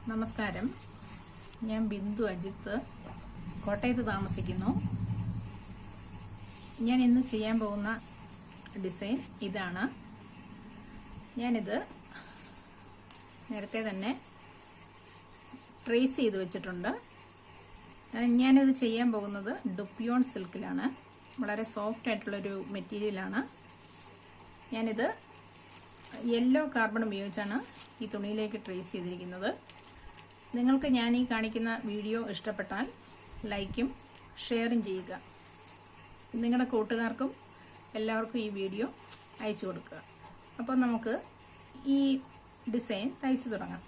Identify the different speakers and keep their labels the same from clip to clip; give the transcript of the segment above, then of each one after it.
Speaker 1: നമസ്കാരം. ഞാൻ ബിന്ദു അജിത്ത്, കോട്ടയത്ത് താമസിക്കുന്നു. ഞാൻ ഇന്ന് ചെയ്യാൻ പോകുന്ന ഡിസൈൻ ഇതാണ്. ഞാനിത് നേരത്തെ തന്നെ ട്രേസ് ചെയ്ത് വെച്ചിട്ടുണ്ട്. ഞാനിത് ചെയ്യാൻ പോകുന്നത് ഡുപ്പിയോൺ സിൽക്കിലാണ്. വളരെ സോഫ്റ്റ് ആയിട്ടുള്ളൊരു മെറ്റീരിയലാണ്. ഞാനിത് യെല്ലോ കാർബൺ ഉപയോഗിച്ചാണ് ഈ തുണിയിലേക്ക് ട്രേസ് ചെയ്തിരിക്കുന്നത്. നിങ്ങൾക്ക് ഞാൻ ഈ കാണിക്കുന്ന വീഡിയോ ഇഷ്ടപ്പെട്ടാൽ ലൈക്കും ഷെയറും ചെയ്യുക. നിങ്ങളുടെ കൂട്ടുകാർക്കും എല്ലാവർക്കും ഈ വീഡിയോ അയച്ചു കൊടുക്കുക. അപ്പോൾ നമുക്ക് ഈ ഡിസൈൻ തയ്ച്ചു തുടങ്ങാം.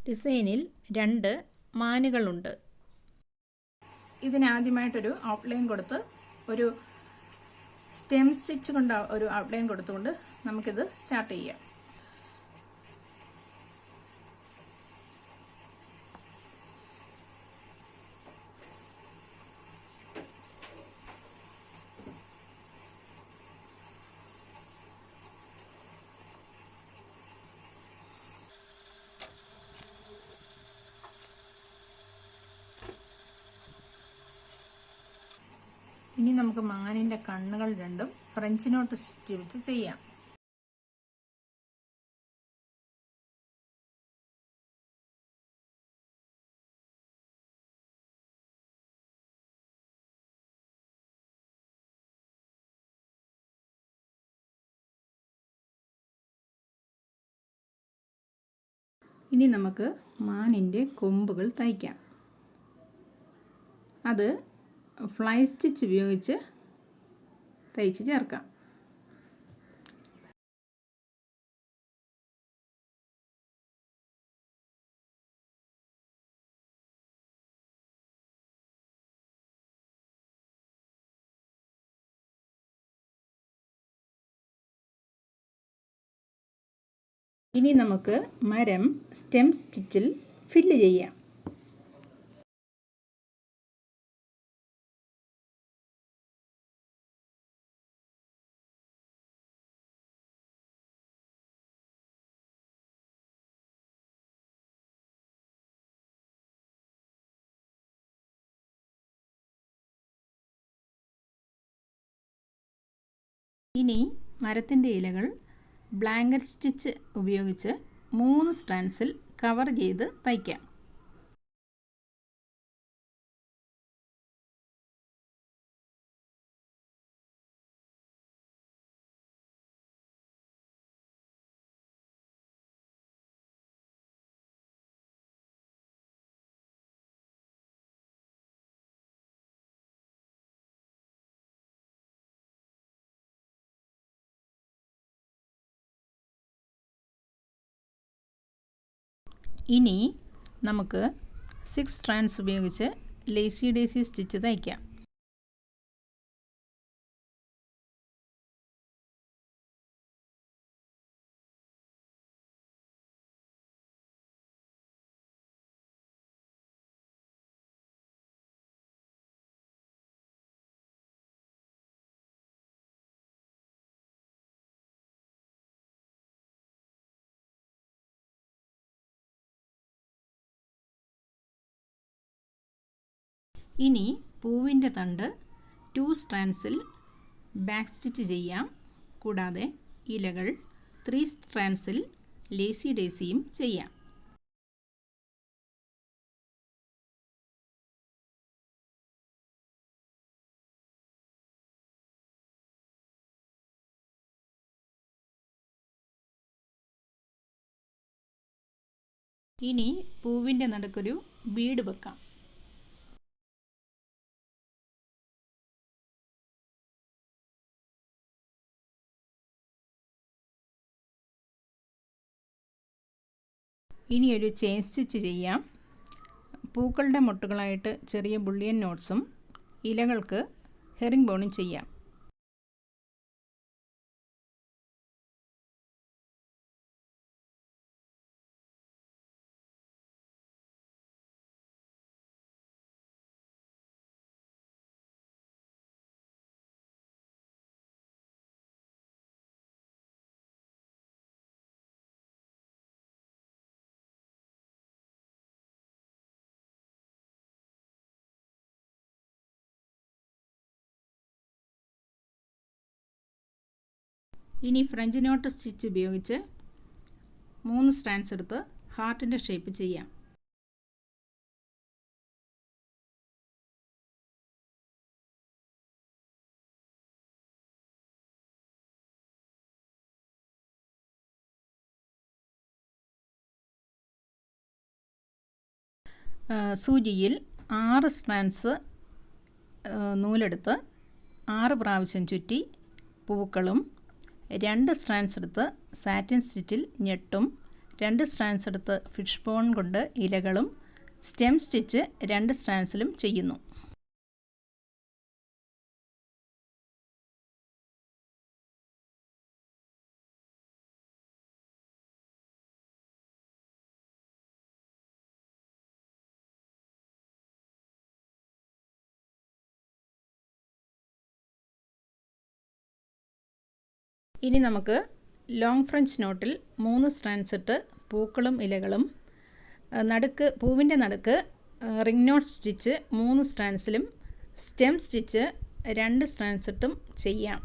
Speaker 1: ഡിസൈനിൽ 2 മാനുകളുണ്ട്. ഇതിനാദ്യമായിട്ടൊരു ഔട്ട്ലൈൻ കൊടുത്ത് ഒരു സ്റ്റെം സ്റ്റിച്ച് കൊണ്ട് ഒരു ഔട്ട്ലൈൻ കൊടുത്തുകൊണ്ട് നമുക്കിത് സ്റ്റാർട്ട് ചെയ്യാം. ഇനി നമുക്ക് മാനിൻ്റെ കണ്ണുകൾ രണ്ടും ഫ്രഞ്ച് നോട്ട് സ്റ്റിച്ച് വെച്ച് ചെയ്യാം. ഇനി നമുക്ക് മാനിൻ്റെ കൊമ്പുകൾ തയ്ക്കാം. അത് ഫ്ലൈ സ്റ്റിച്ച് ഉപയോഗിച്ച് തയ്ച്ച് ചേർക്കാം. ഇനി നമുക്ക് മരം സ്റ്റെം സ്റ്റിച്ചിൽ ഫില്ല് ചെയ്യാം. ഇനി മരത്തിൻ്റെ ഇലകൾ ബ്ലാങ്കറ്റ് സ്റ്റിച്ച് ഉപയോഗിച്ച് 3 സ്ട്രാൻഡ്സിൽ കവർ ചെയ്ത് തയ്ക്കാം. ഇനി നമുക്ക് 6 സ്ട്രാൻഡ്സ് ഉപയോഗിച്ച് ലേസി ഡേസി സ്റ്റിച്ച് തയ്ക്കാം. ഇനി പൂവിൻ്റെ തണ്ട് 2 സ്ട്രാൻഡ്സിൽ ബാക്ക് സ്റ്റിച്ച് ചെയ്യാം. കൂടാതെ ഇലകൾ 3 സ്ട്രാൻഡ്സിൽ ലേസി ഡേസിയും ചെയ്യാം. ഇനി പൂവിൻ്റെ നടുക്കൊരു ബീഡ് വെക്കാം. ഇനി ഒരു ചെയിൻ സ്റ്റിച്ച് ചെയ്യാം. പൂക്കളുടെ മുട്ടുകളായിട്ട് ചെറിയ ബുള്ളിയൻ നോട്ട്സും ഇലകൾക്ക് ഹെറിംഗ് ബോണും ചെയ്യാം. ഇനി ഫ്രഞ്ച് നോട്ട് സ്റ്റിച്ച് ഉപയോഗിച്ച് 3 സ്ട്രാൻഡ്സ് എടുത്ത് ഹാർട്ടിൻ്റെ ഷേപ്പ് ചെയ്യാം. സൂചിയിൽ 6 സ്ട്രാൻഡ്സ് നൂലെടുത്ത് 6 പ്രാവശ്യം ചുറ്റി പൂക്കളും 2 സ്ട്രാൻഡ്സ് എടുത്ത് സാറ്റിൻ സ്റ്റിച്ചിൽ ഞെട്ടും 2 സ്ട്രാൻഡ്സ് എടുത്ത് ഫിഷ് ബോൺ കൊണ്ട് ഇലകളും സ്റ്റെം സ്റ്റിച്ച് 2 സ്ട്രാൻഡ്സിലും ചെയ്യുന്നു. ഇനി നമുക്ക് ലോങ് ഫ്രഞ്ച് നോട്ടിൽ 3 സ്ട്രാൻഡ്സ് ഇട്ട് പൂക്കളും ഇലകളും നടുക്ക് പൂവിൻ്റെ നടുക്ക് റിംഗ് നോട്ട് സ്റ്റിച്ച് 3 സ്ട്രാൻഡ്സിലും സ്റ്റെം സ്റ്റിച്ച് 2 സ്ട്രാൻഡ്സ് ഇട്ടും ചെയ്യാം.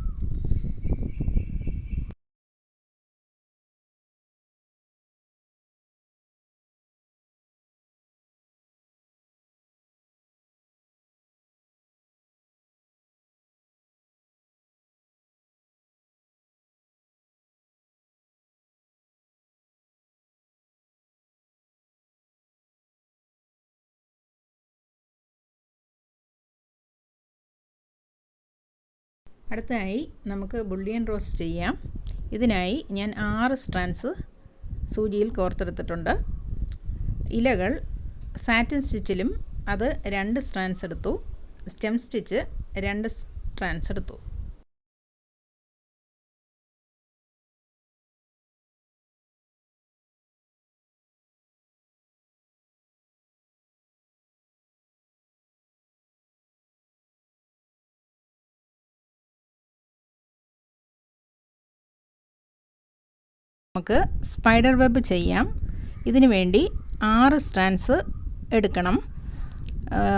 Speaker 1: അടുത്തതായി നമുക്ക് ബുള്ളിയൻ റോസ് ചെയ്യാം. ഇതിനായി ഞാൻ 6 സ്ട്രാൻഡ്സ് സൂചിയിൽ കോർത്തെടുത്തിട്ടുണ്ട്. ഇലകൾ സാറ്റിൻ സ്റ്റിച്ചിലും അത് 2 സ്ട്രാൻഡ്സ് എടുത്തു. സ്റ്റെം സ്റ്റിച്ച് 2 സ്ട്രാൻഡ്സ് എടുത്തു. നമുക്ക് സ്പൈഡർ വെബ് ചെയ്യാം. ഇതിനു വേണ്ടി 6 സ്ട്രാൻഡ്സ് എടുക്കണം.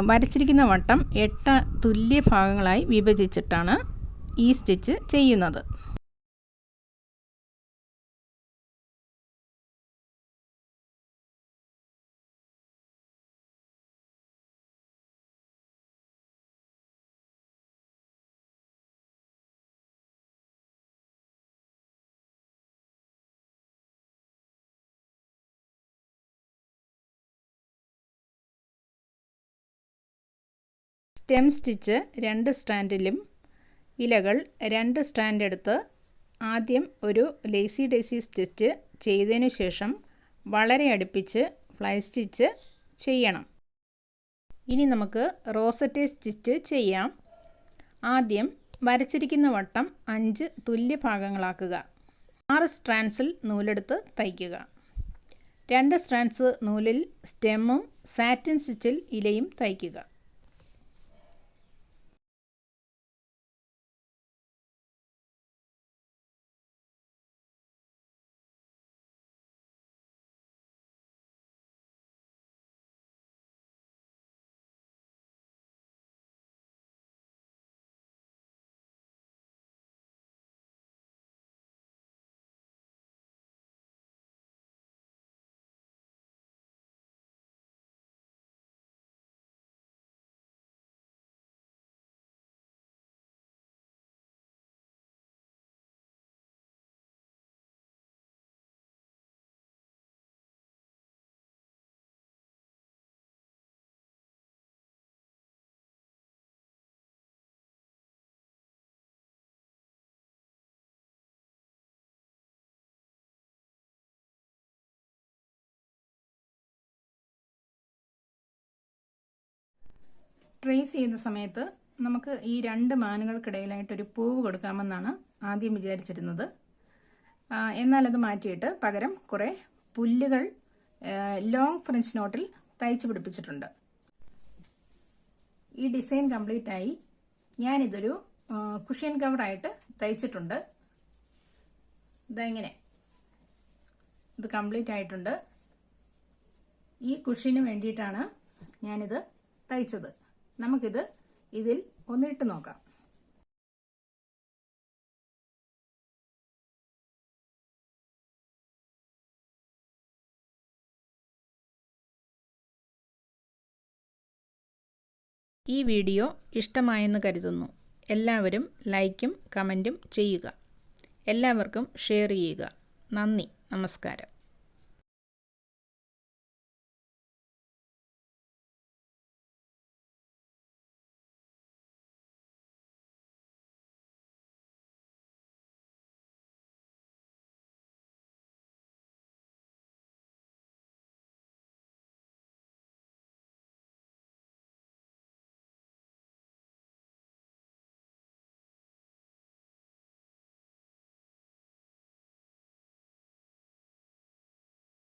Speaker 1: വരച്ചിരിക്കുന്ന വട്ടം 8 തുല്യ ഭാഗങ്ങളായി വിഭജിച്ചിട്ടാണ് ഈ സ്റ്റിച്ച് ചെയ്യുന്നത്. സ്റ്റെം സ്റ്റിച്ച് 2 സ്ട്രാൻഡിലും ഇലകൾ 2 സ്ട്രാൻഡ് എടുത്ത് ആദ്യം ഒരു ലേസി ഡേസി സ്റ്റിച്ച് ചെയ്തതിനു ശേഷം വളരെ അടുപ്പിച്ച് ഫ്ലൈ സ്റ്റിച്ച് ചെയ്യണം. ഇനി നമുക്ക് റോസറ്റെ സ്റ്റിച്ച് ചെയ്യാം. ആദ്യം വരച്ചിരിക്കുന്ന വട്ടം 5 തുല്യ ഭാഗങ്ങളാക്കുക. 6 സ്ട്രാൻഡ്സിൽ നൂലെടുത്ത് തയ്ക്കുക. 2 സ്ട്രാൻഡ്സ് നൂലിൽ സ്റ്റെമ്മും സാറ്റിൻ സ്റ്റിച്ചിൽ ഇലയും തയ്ക്കുക. ട്രേസ് ചെയ്യുന്ന സമയത്ത് നമുക്ക് ഈ 2 മാനുകൾക്കിടയിലായിട്ടൊരു പൂവ് കൊടുക്കാമെന്നാണ് ആദ്യം വിചാരിച്ചിരുന്നത്. എന്നാൽ അത് മാറ്റിയിട്ട് പകരം കുറേ പുല്ലുകൾ ലോങ് ഫ്രഞ്ച് നോട്ടിൽ തയ്ച്ച് പിടിപ്പിച്ചിട്ടുണ്ട്. ഈ ഡിസൈൻ കംപ്ലീറ്റ് ആയി. ഞാനിതൊരു കുഷ്യൻ കവറായിട്ട് തയ്ച്ചിട്ടുണ്ട്. ഇതെങ്ങനെ ഇത് കംപ്ലീറ്റ് ആയിട്ടുണ്ട്. ഈ കുഷ്യന് വേണ്ടിയിട്ടാണ് ഞാനിത് തയ്ച്ചത്. നമുക്കിത് ഇതിൽ ഒന്നിട്ട് നോക്കാം. ഈ വീഡിയോ ഇഷ്ടമായെന്ന് കരുതുന്നു. എല്ലാവരും ലൈക്കും കമൻറ്റും ചെയ്യുക. എല്ലാവർക്കും ഷെയർ ചെയ്യുക. നന്ദി, നമസ്കാരം.